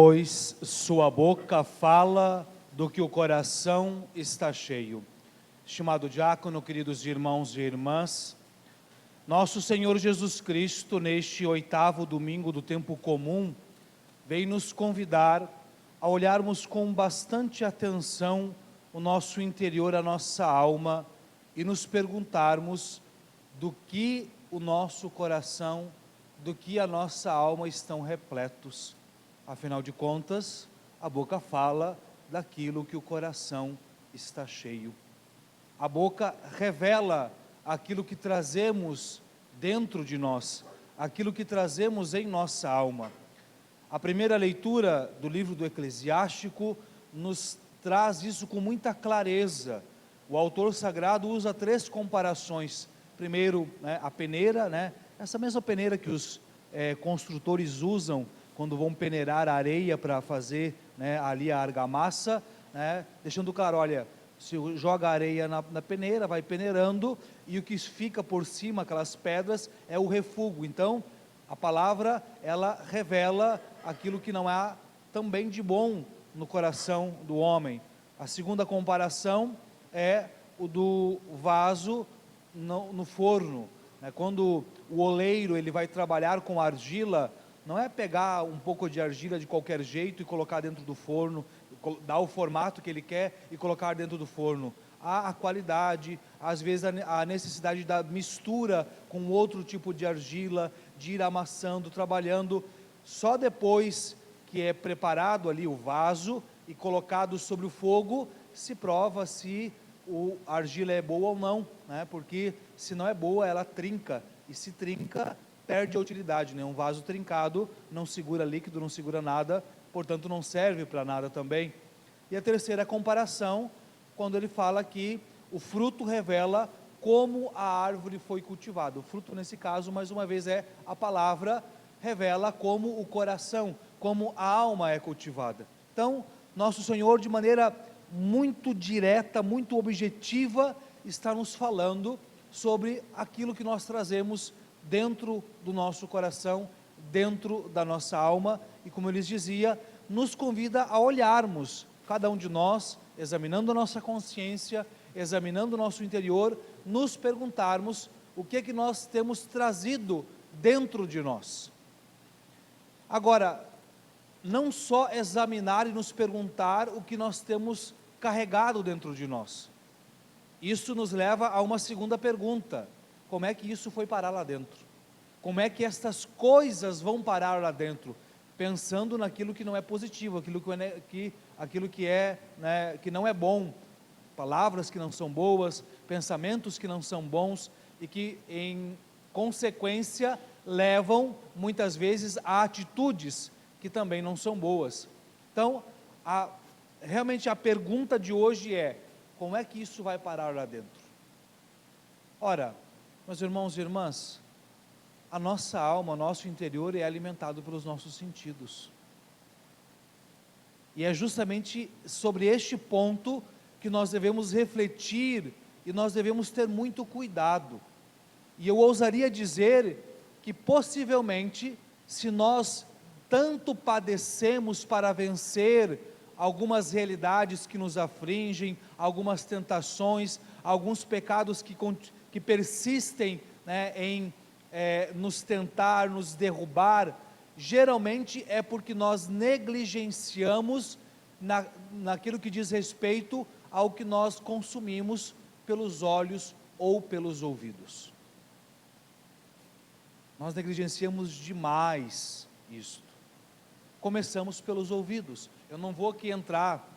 pois sua boca fala do que o coração está cheio. Estimado diácono, queridos irmãos e irmãs, nosso Senhor Jesus Cristo, neste 8º domingo do tempo comum, veio nos convidar a olharmos com bastante atenção o nosso interior, a nossa alma, e nos perguntarmos do que o nosso coração, do que a nossa alma estão repletos. Afinal de contas, a boca fala daquilo que o coração está cheio. A boca revela aquilo que trazemos dentro de nós, aquilo que trazemos em nossa alma. A primeira leitura do livro do Eclesiástico nos traz isso com muita clareza. O autor sagrado usa 3 comparações. Primeiro, a peneira, essa mesma peneira que os construtores usam quando vão peneirar a areia para fazer ali a argamassa, deixando claro, olha, se joga a areia na peneira, vai peneirando, e o que fica por cima, aquelas pedras, é o refúgio. Então, a palavra, ela revela aquilo que não há também de bom no coração do homem. A segunda comparação é o do vaso no forno. Quando o oleiro ele vai trabalhar com argila, não é pegar um pouco de argila de qualquer jeito e colocar dentro do forno, dar o formato que ele quer e colocar dentro do forno. Há a qualidade, às vezes a necessidade da mistura com outro tipo de argila, de ir amassando, trabalhando. Só depois que é preparado ali o vaso e colocado sobre o fogo, se prova se a argila é boa ou não, porque se não é boa, ela trinca, e se trinca, perde a utilidade, Um vaso trincado não segura líquido, não segura nada, portanto não serve para nada também. E a terceira comparação, quando ele fala que o fruto revela como a árvore foi cultivada. O fruto nesse caso, mais uma vez, é a palavra, revela como o coração, como a alma é cultivada. Então, nosso Senhor, de maneira muito direta, muito objetiva, está nos falando sobre aquilo que nós trazemos dentro do nosso coração, dentro da nossa alma, e como eu lhes dizia, nos convida a olharmos, cada um de nós, examinando a nossa consciência, examinando o nosso interior, nos perguntarmos o que é que nós temos trazido dentro de nós. Agora, não só examinar e nos perguntar o que nós temos carregado dentro de nós. Isso nos leva a uma segunda pergunta: como é que isso foi parar lá dentro? Como é que estas coisas vão parar lá dentro? Pensando naquilo que não é positivo, aquilo que não é bom, palavras que não são boas, pensamentos que não são bons e que em consequência levam muitas vezes a atitudes que também não são boas. Então, realmente a pergunta de hoje é: como é que isso vai parar lá dentro? Ora, meus irmãos e irmãs, a nossa alma, o nosso interior é alimentado pelos nossos sentidos. E é justamente sobre este ponto que nós devemos refletir e nós devemos ter muito cuidado. E eu ousaria dizer que possivelmente, se nós tanto padecemos para vencer algumas realidades que nos afligem, algumas tentações, alguns pecados que persistem em nos tentar, nos derrubar, geralmente é porque nós negligenciamos naquilo que diz respeito ao que nós consumimos pelos olhos ou pelos ouvidos. Nós negligenciamos demais isto. Começamos pelos ouvidos. Eu não vou aqui entrar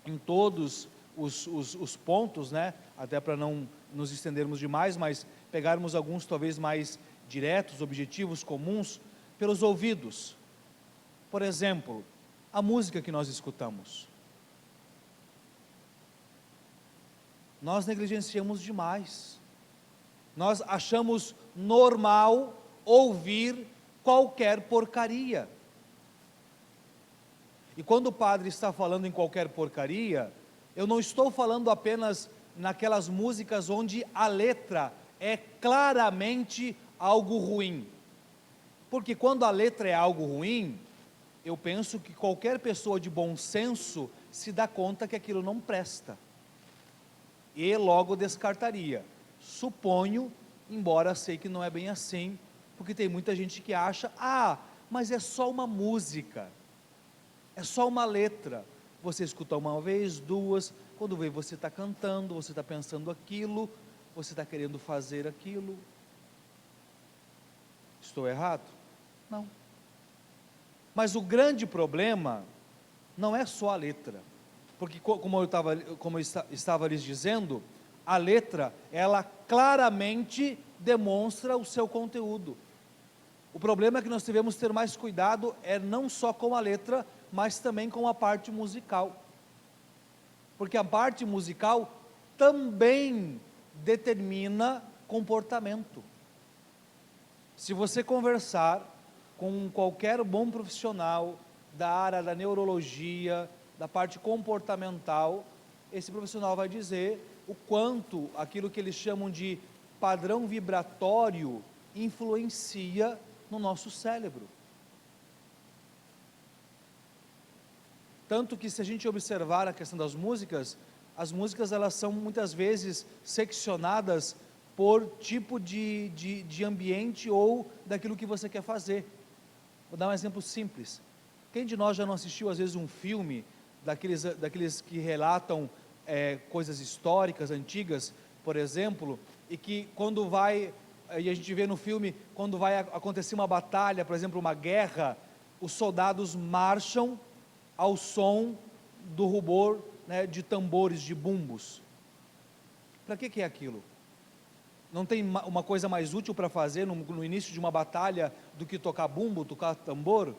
em todos os pontos, até para não nos estendermos demais, mas pegarmos alguns talvez mais diretos, objetivos, comuns, pelos ouvidos. Por exemplo, a música que nós escutamos. Nós negligenciamos demais. Nós achamos normal ouvir qualquer porcaria. E quando o padre está falando em qualquer porcaria, eu não estou falando apenas naquelas músicas onde a letra é claramente algo ruim. Porque quando a letra é algo ruim, eu penso que qualquer pessoa de bom senso se dá conta que aquilo não presta, e logo descartaria. Suponho, embora sei que não é bem assim, porque tem muita gente que acha, mas é só uma música, é só uma letra, você escuta uma vez, duas, quando vê você está cantando, você está pensando aquilo, você está querendo fazer aquilo. Estou errado? Não. Mas o grande problema não é só a letra, porque como eu estava lhes dizendo, a letra, ela claramente demonstra o seu conteúdo. O problema é que nós devemos ter mais cuidado, não só com a letra, mas também com a parte musical, porque a parte musical também determina comportamento. Se você conversar com qualquer bom profissional da área da neurologia, da parte comportamental, esse profissional vai dizer o quanto aquilo que eles chamam de padrão vibratório influencia no nosso cérebro. Tanto que, se a gente observar a questão das músicas, as músicas elas são muitas vezes seccionadas por tipo de ambiente ou daquilo que você quer fazer. Vou dar um exemplo simples. Quem de nós já não assistiu às vezes um filme daqueles que relatam coisas históricas, antigas, por exemplo, e que quando vai, e a gente vê no filme, quando vai acontecer uma batalha, por exemplo, uma guerra, os soldados marcham ao som do rubor, né, de tambores, de bumbos. Para que é aquilo? Não tem uma coisa mais útil para fazer no início de uma batalha do que tocar bumbo, tocar tambor?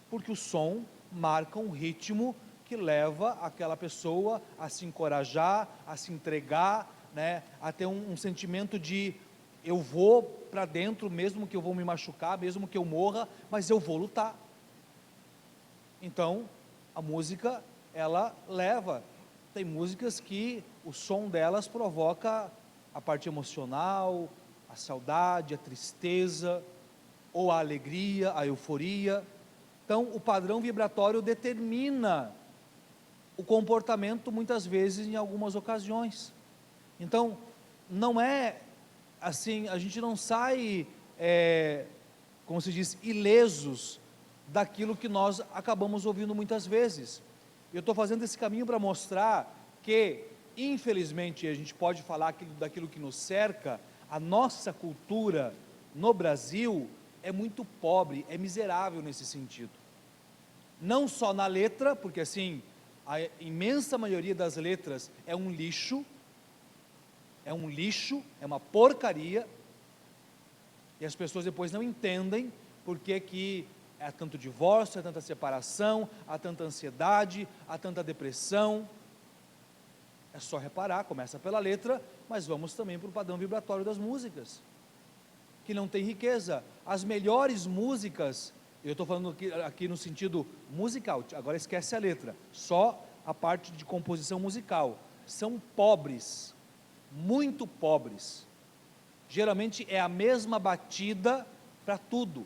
Porque o som marca um ritmo que leva aquela pessoa a se encorajar, a se entregar, né, a ter um sentimento de eu vou para dentro, mesmo que eu vou me machucar, mesmo que eu morra, mas eu vou lutar. Então, a música, ela leva, tem músicas que o som delas provoca a parte emocional, a saudade, a tristeza, ou a alegria, a euforia. Então, o padrão vibratório determina o comportamento, muitas vezes, em algumas ocasiões. Então, não é assim, a gente não sai, como se diz, ilesos daquilo que nós acabamos ouvindo muitas vezes. Eu estou fazendo esse caminho para mostrar que, infelizmente, a gente pode falar daquilo que nos cerca, a nossa cultura no Brasil é muito pobre, é miserável nesse sentido. Não só na letra, porque assim, a imensa maioria das letras é um lixo, é uma porcaria, e as pessoas depois não entendem porque que há tanto divórcio, há tanta separação, há tanta ansiedade, há tanta depressão. É só reparar, começa pela letra, mas vamos também para o padrão vibratório das músicas, que não tem riqueza. As melhores músicas, eu estou falando aqui no sentido musical, agora esquece a letra, só a parte de composição musical, são pobres, muito pobres. Geralmente é a mesma batida para tudo,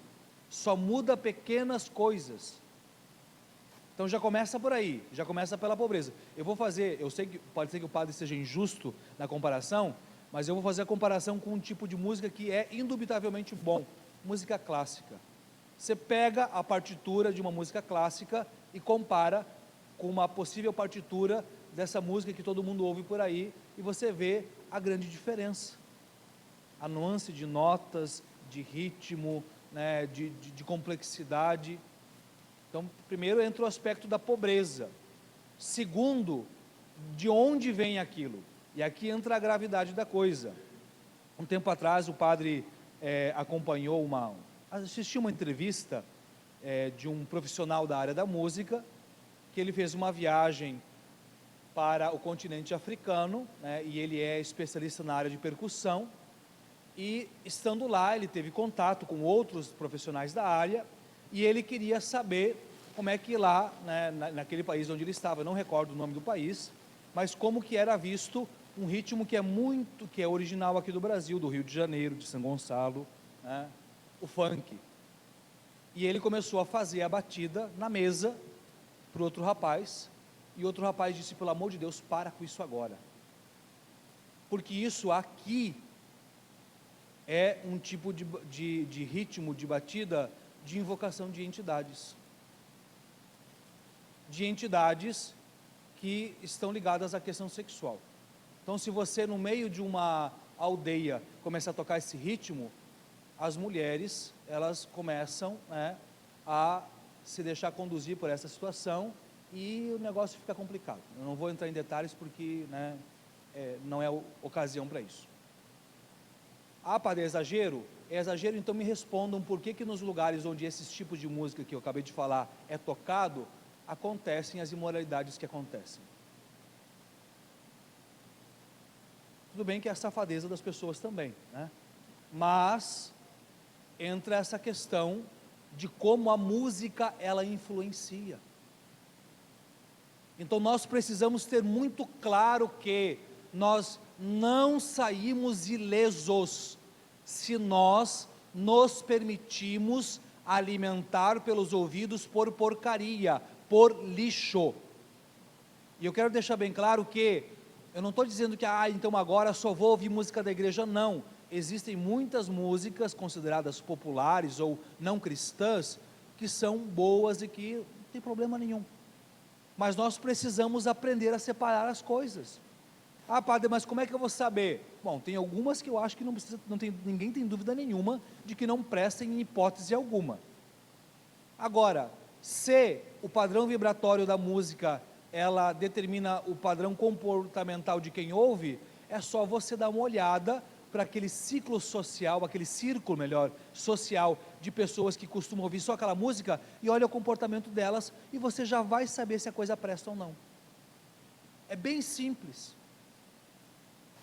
só muda pequenas coisas. Então já começa por aí, já começa pela pobreza. Eu sei que pode ser que o padre seja injusto na comparação, mas eu vou fazer a comparação com um tipo de música que é indubitavelmente bom, música clássica. Você pega a partitura de uma música clássica e compara com uma possível partitura dessa música que todo mundo ouve por aí, e você vê a grande diferença, a nuance de notas, de ritmo, né, de complexidade. Então, primeiro entra o aspecto da pobreza. Segundo, de onde vem aquilo? E aqui entra a gravidade da coisa. Um tempo atrás, o padre assistiu uma entrevista de um profissional da área da música, que ele fez uma viagem para o continente africano, né, e ele é especialista na área de percussão, e estando lá, ele teve contato com outros profissionais da área, e ele queria saber como é que lá, né, naquele país onde ele estava, eu não recordo o nome do país, mas como que era visto um ritmo que é original aqui do Brasil, do Rio de Janeiro, de São Gonçalo, né, o funk. E ele começou a fazer a batida na mesa para o outro rapaz, e outro rapaz disse: pelo amor de Deus, para com isso agora, porque isso aqui é um tipo de ritmo de batida de invocação de entidades que estão ligadas à questão sexual. Então, se você no meio de uma aldeia começar a tocar esse ritmo, as mulheres, elas começam, né, a se deixar conduzir por essa situação, e o negócio fica complicado. Eu não vou entrar em detalhes porque, né, não é ocasião para isso. Ah, padre, é exagero? É exagero, então me respondam por que nos lugares onde esses tipos de música que eu acabei de falar é tocado, acontecem as imoralidades que acontecem. Tudo bem que é a safadeza das pessoas também, né? Mas entra essa questão de como a música ela influencia. Então nós precisamos ter muito claro que nós não saímos ilesos se nós nos permitimos alimentar pelos ouvidos por porcaria, por lixo. E eu quero deixar bem claro que eu não estou dizendo que então agora só vou ouvir música da igreja, não. Existem muitas músicas consideradas populares ou não cristãs que são boas e que não tem problema nenhum. Mas nós precisamos aprender a separar as coisas. Ah, padre, mas como é que eu vou saber? Bom, tem algumas que eu acho que não precisa, ninguém tem dúvida nenhuma de que não prestem em hipótese alguma. Agora, se o padrão vibratório da música, ela determina o padrão comportamental de quem ouve, é só você dar uma olhada para aquele ciclo social, aquele círculo, melhor, social, de pessoas que costumam ouvir só aquela música, e olha o comportamento delas, e você já vai saber se a coisa presta ou não. É bem simples.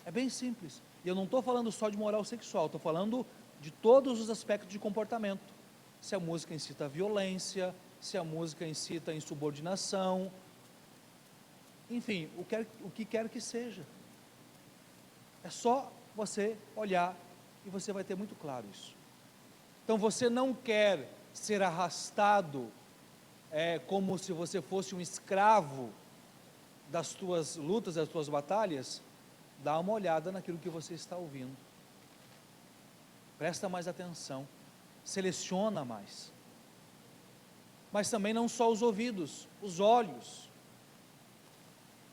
É bem simples. E eu não estou falando só de moral sexual, estou falando de todos os aspectos de comportamento. Se a música incita a violência, se a música incita a insubordinação, enfim, o que quer que seja. É só você olhar e você vai ter muito claro isso. Então você não quer ser arrastado como se você fosse um escravo das tuas lutas, das tuas batalhas. Dá uma olhada naquilo que você está ouvindo, presta mais atenção, seleciona mais. Mas também não só os ouvidos, os olhos.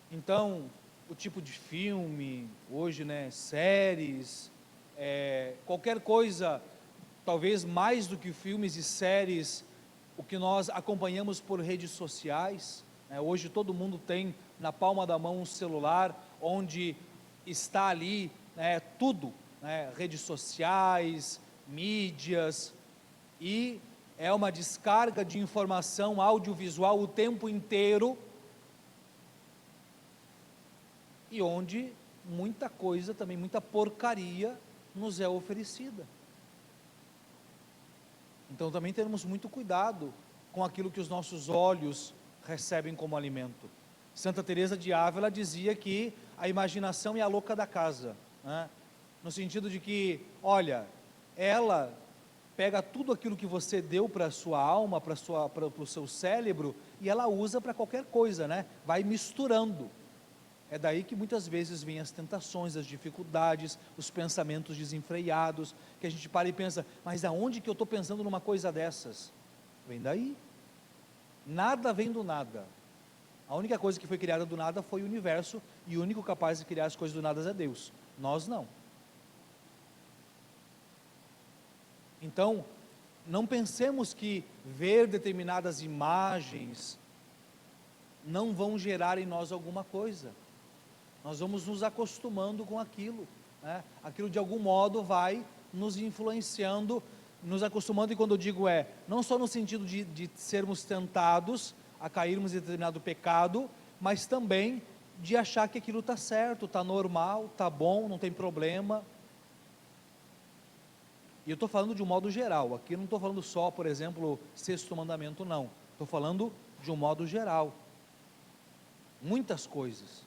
Então, o tipo de filme, hoje, né, séries, qualquer coisa, talvez mais do que filmes e séries, o que nós acompanhamos por redes sociais, né, hoje todo mundo tem na palma da mão um celular, onde está ali, tudo, redes sociais, mídias, e é uma descarga de informação audiovisual o tempo inteiro, e onde muita coisa também, muita porcaria nos é oferecida. Então também temos muito cuidado com aquilo que os nossos olhos recebem como alimento. Santa Teresa de Ávila dizia que a imaginação é a louca da casa, né? No sentido de que, olha, ela pega tudo aquilo que você deu para a sua alma, para o seu cérebro, e ela usa para qualquer coisa, né? Vai misturando. É daí que muitas vezes vêm as tentações, as dificuldades, os pensamentos desenfreados, que a gente para e pensa, mas aonde que eu estou pensando numa coisa dessas? Vem daí. Nada vem do nada. A única coisa que foi criada do nada foi o universo, e o único capaz de criar as coisas do nada é Deus. Nós não. Então, não pensemos que ver determinadas imagens não vão gerar em nós alguma coisa. Nós vamos nos acostumando com aquilo, né? Aquilo de algum modo vai nos influenciando, nos acostumando, e quando eu digo não só no sentido de sermos tentados a cairmos em determinado pecado, mas também de achar que aquilo está certo, está normal, está bom, não tem problema. E eu estou falando de um modo geral, aqui eu não estou falando só, por exemplo, sexto mandamento, não. Estou falando de um modo geral. Muitas coisas.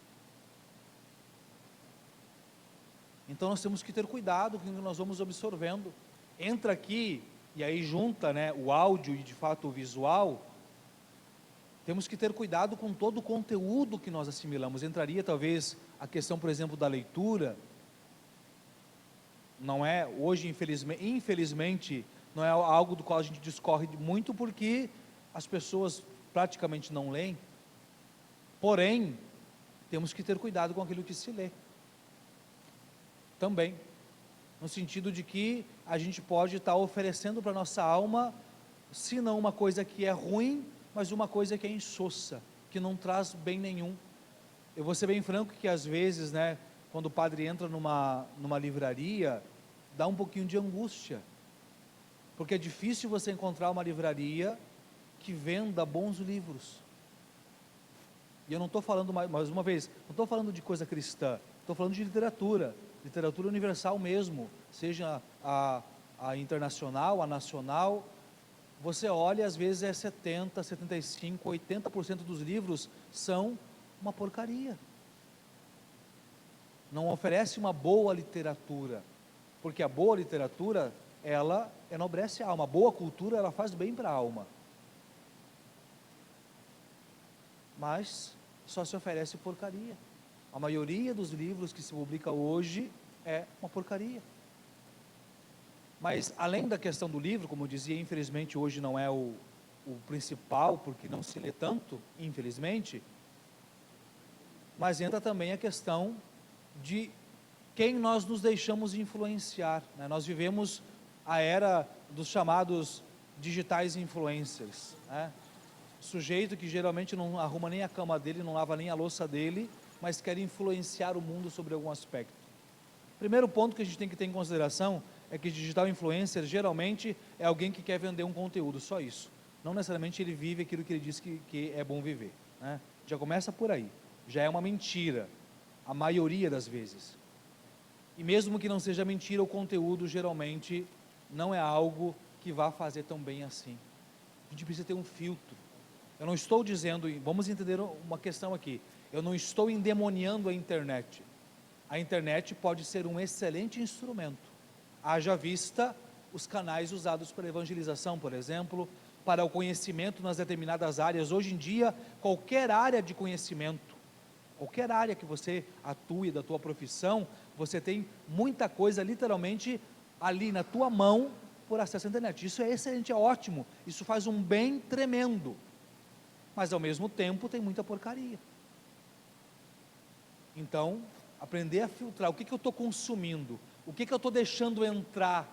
Então nós temos que ter cuidado com o que nós vamos absorvendo. Entra aqui e aí junta, né, o áudio e de fato o visual, temos que ter cuidado com todo o conteúdo que nós assimilamos. Entraria talvez a questão, por exemplo, da leitura. Não é, hoje infelizmente, não é algo do qual a gente discorre muito, porque as pessoas praticamente não leem. Porém, temos que ter cuidado com aquilo que se lê. Também, no sentido de que a gente pode estar oferecendo para a nossa alma, se não uma coisa que é ruim, mas uma coisa que é insossa, que não traz bem nenhum. Eu vou ser bem franco que às vezes, né, quando o padre entra numa livraria, dá um pouquinho de angústia, porque é difícil você encontrar uma livraria que venda bons livros. E eu não estou falando, mais uma vez, não estou falando de coisa cristã, estou falando de literatura universal mesmo, seja a internacional, a nacional. Você olha, às vezes é 70, 75, 80% dos livros são uma porcaria. Não oferece uma boa literatura, porque a boa literatura, ela enobrece a alma. A boa cultura, ela faz bem para a alma. Mas só se oferece porcaria. A maioria dos livros que se publica hoje é uma porcaria. Mas além da questão do livro, como eu dizia, infelizmente hoje não é o principal, porque não se lê tanto, infelizmente, mas entra também a questão de quem nós nos deixamos influenciar, né? Nós vivemos a era dos chamados digitais influencers, né? Sujeito que geralmente não arruma nem a cama dele, não lava nem a louça dele, mas quer influenciar o mundo sobre algum aspecto. Primeiro ponto que a gente tem que ter em consideração é que digital influencer geralmente é alguém que quer vender um conteúdo, só isso. Não necessariamente ele vive aquilo que ele diz que é bom viver, né? Já começa por aí, já é uma mentira, a maioria das vezes. E mesmo que não seja mentira, o conteúdo geralmente não é algo que vá fazer tão bem assim. A gente precisa ter um filtro. Eu não estou dizendo, vamos entender uma questão aqui, eu não estou endemoniando a internet. A internet pode ser um excelente instrumento, haja vista os canais usados para evangelização, por exemplo, para o conhecimento nas determinadas áreas. Hoje em dia, qualquer área de conhecimento, qualquer área que você atue da tua profissão, você tem muita coisa literalmente ali na tua mão por acesso à internet. Isso é excelente, é ótimo, isso faz um bem tremendo, mas ao mesmo tempo tem muita porcaria. Então, aprender a filtrar, o que eu estou consumindo, o que eu estou deixando entrar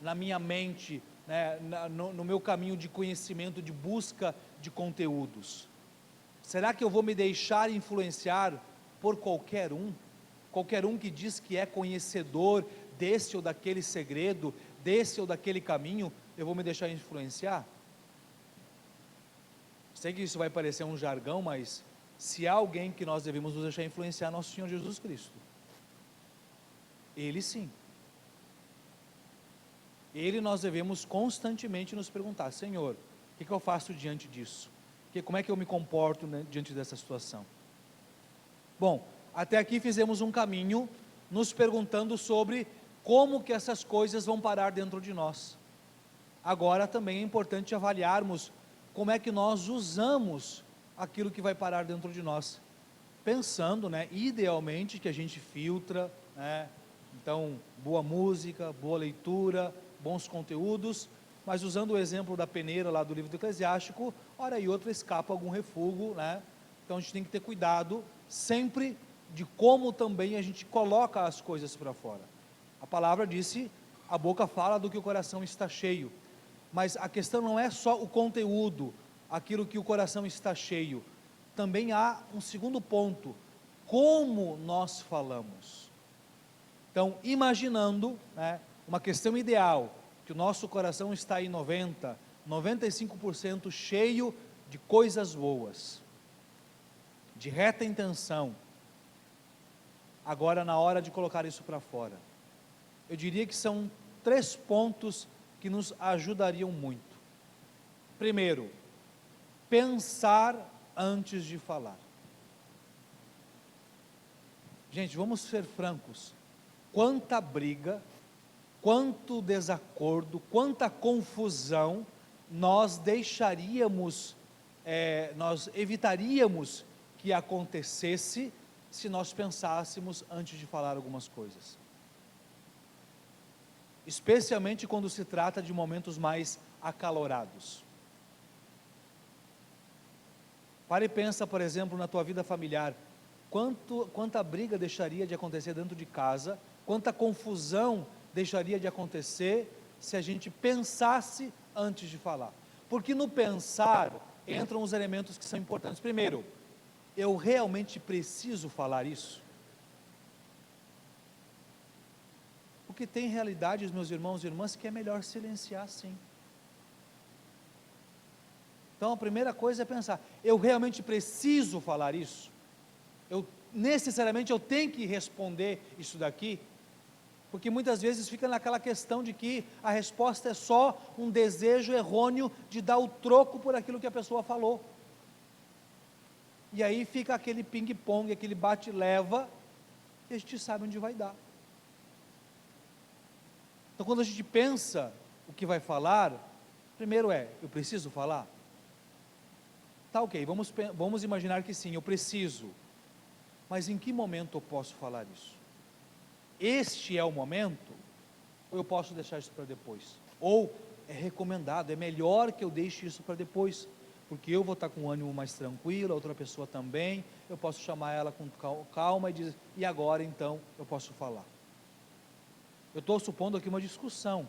na minha mente, né, no meu caminho de conhecimento, de busca de conteúdos. Será que eu vou me deixar influenciar por qualquer um que diz que é conhecedor desse ou daquele segredo, desse ou daquele caminho, eu vou me deixar influenciar? Sei que isso vai parecer um jargão, mas se há alguém que nós devemos nos deixar influenciar, nosso Senhor Jesus Cristo. Ele sim. Ele nós devemos constantemente nos perguntar: Senhor, o que eu faço diante disso? Como é que eu me comporto, né, diante dessa situação? Bom, até aqui fizemos um caminho nos perguntando sobre como que essas coisas vão parar dentro de nós. Agora também é importante avaliarmos como é que nós usamos aquilo que vai parar dentro de nós, pensando, né, idealmente que a gente filtra, né, então boa música, boa leitura, bons conteúdos, mas usando o exemplo da peneira lá do livro do Eclesiástico, hora e outra escapa algum refúgio, né? Então a gente tem que ter cuidado sempre de como também a gente coloca as coisas para fora. A palavra disse, a boca fala do que o coração está cheio, mas a questão não é só o conteúdo, aquilo que o coração está cheio, também há um segundo ponto, como nós falamos. Então, imaginando, né, uma questão ideal, que o nosso coração está em 95% cheio de coisas boas, de reta intenção. Agora, na hora de colocar isso para fora, eu diria que são 3 pontos que nos ajudariam muito. Primeiro, pensar antes de falar. Gente, vamos ser francos, quanta briga quanto desacordo, quanta confusão nós deixaríamos, nós evitaríamos que acontecesse se nós pensássemos antes de falar algumas coisas. Especialmente quando se trata de momentos mais acalorados. Para e pensa, por exemplo, na tua vida familiar, quanta briga deixaria de acontecer dentro de casa, quanta confusão deixaria de acontecer se a gente pensasse antes de falar. Porque no pensar entram os elementos que são importantes. Primeiro, eu realmente preciso falar isso? Porque tem realidades, meus irmãos e irmãs, que é melhor silenciar sim. Então a primeira coisa é pensar, eu realmente preciso falar isso? Necessariamente eu tenho que responder isso daqui? Porque muitas vezes fica naquela questão de que a resposta é só um desejo errôneo de dar o troco por aquilo que a pessoa falou. E aí fica aquele ping-pong, aquele bate-leva, e a gente sabe onde vai dar. Então quando a gente pensa o que vai falar, primeiro eu preciso falar? Tá, ok, vamos imaginar que sim, eu preciso, mas em que momento eu posso falar isso? Este é o momento, ou eu posso deixar isso para depois? Ou é recomendado, é melhor que eu deixe isso para depois, porque eu vou estar com o ânimo mais tranquilo, a outra pessoa também, eu posso chamar ela com calma e dizer, e agora então eu posso falar? Eu estou supondo aqui uma discussão,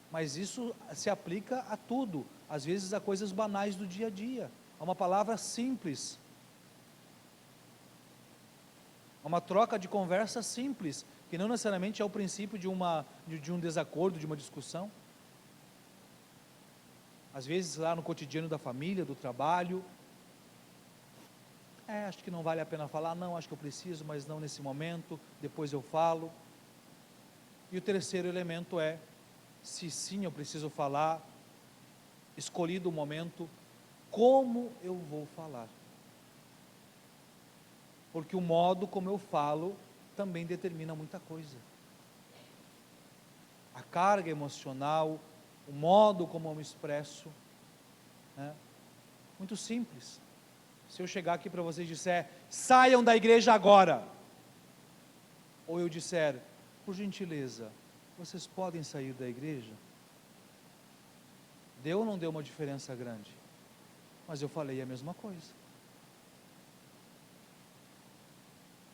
mas isso se aplica a tudo, às vezes a coisas banais do dia a dia, a uma palavra simples, a uma troca de conversa simples, que não necessariamente é o princípio de um desacordo, de uma discussão. Às vezes lá no cotidiano da família, do trabalho, acho que não vale a pena falar, não, acho que eu preciso, mas não nesse momento, depois eu falo. E o terceiro elemento se sim eu preciso falar, escolhido o momento, como eu vou falar? Porque o modo como eu falo também determina muita coisa. A carga emocional, o modo como eu me expresso, muito simples. Se eu chegar aqui para vocês e disser, saiam da igreja agora, ou eu disser, por gentileza, vocês podem sair da igreja? Deu ou não deu uma diferença grande? Mas eu falei a mesma coisa.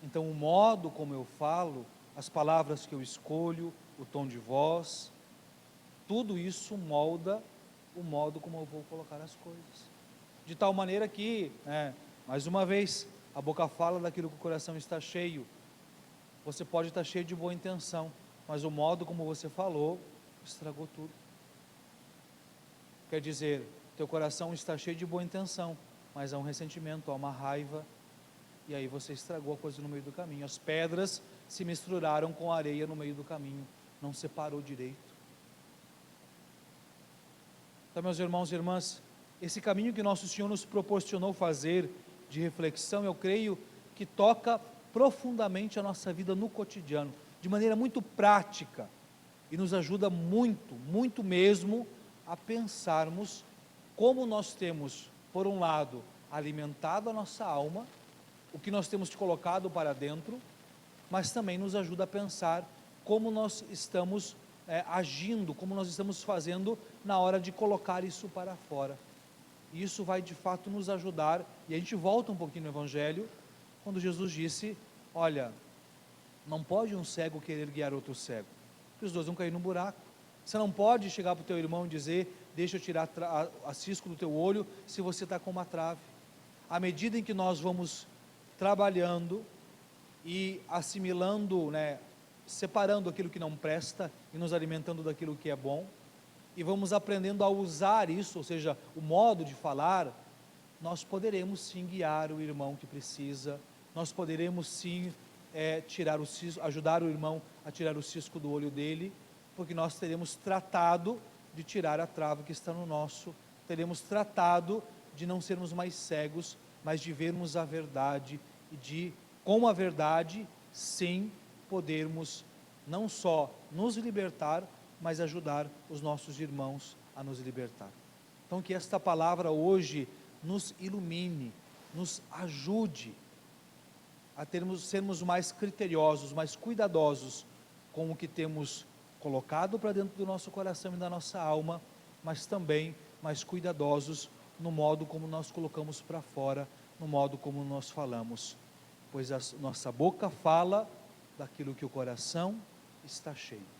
Então o modo como eu falo, as palavras que eu escolho, o tom de voz, tudo isso molda o modo como eu vou colocar as coisas. De tal maneira que, mais uma vez, a boca fala daquilo que o coração está cheio. Você pode estar cheio de boa intenção, mas o modo como você falou, estragou tudo. Quer dizer, teu coração está cheio de boa intenção, mas há um ressentimento, há uma raiva, e aí você estragou a coisa no meio do caminho. As pedras se misturaram com a areia no meio do caminho, não separou direito. Então, meus irmãos e irmãs, esse caminho que nosso Senhor nos proporcionou fazer de reflexão, eu creio que toca profundamente a nossa vida no cotidiano, de maneira muito prática, e nos ajuda muito, muito mesmo, a pensarmos como nós temos, por um lado, alimentado a nossa alma, o que nós temos colocado para dentro, mas também nos ajuda a pensar como nós estamos agindo, como nós estamos fazendo na hora de colocar isso para fora. E isso vai de fato nos ajudar, e a gente volta um pouquinho no Evangelho, quando Jesus disse, olha, não pode um cego querer guiar outro cego, porque os dois vão cair no buraco. Você não pode chegar para o teu irmão e dizer, deixa eu tirar a cisco do teu olho, se você está com uma trave. À medida em que nós vamos trabalhando e assimilando, separando aquilo que não presta e nos alimentando daquilo que é bom, e vamos aprendendo a usar isso, ou seja, o modo de falar, nós poderemos sim guiar o irmão que precisa, nós poderemos sim tirar o cisco, ajudar o irmão a tirar o cisco do olho dele, porque nós teremos tratado de tirar a trava que está no nosso, teremos tratado de não sermos mais cegos, mas de vermos a verdade, e de, com a verdade, sim, podermos não só nos libertar, mas ajudar os nossos irmãos a nos libertar. Então que esta palavra hoje nos ilumine, nos ajude a sermos mais criteriosos, mais cuidadosos com o que temos colocado para dentro do nosso coração e da nossa alma, mas também mais cuidadosos no modo como nós colocamos para fora, no modo como nós falamos, pois a nossa boca fala daquilo que o coração está cheio.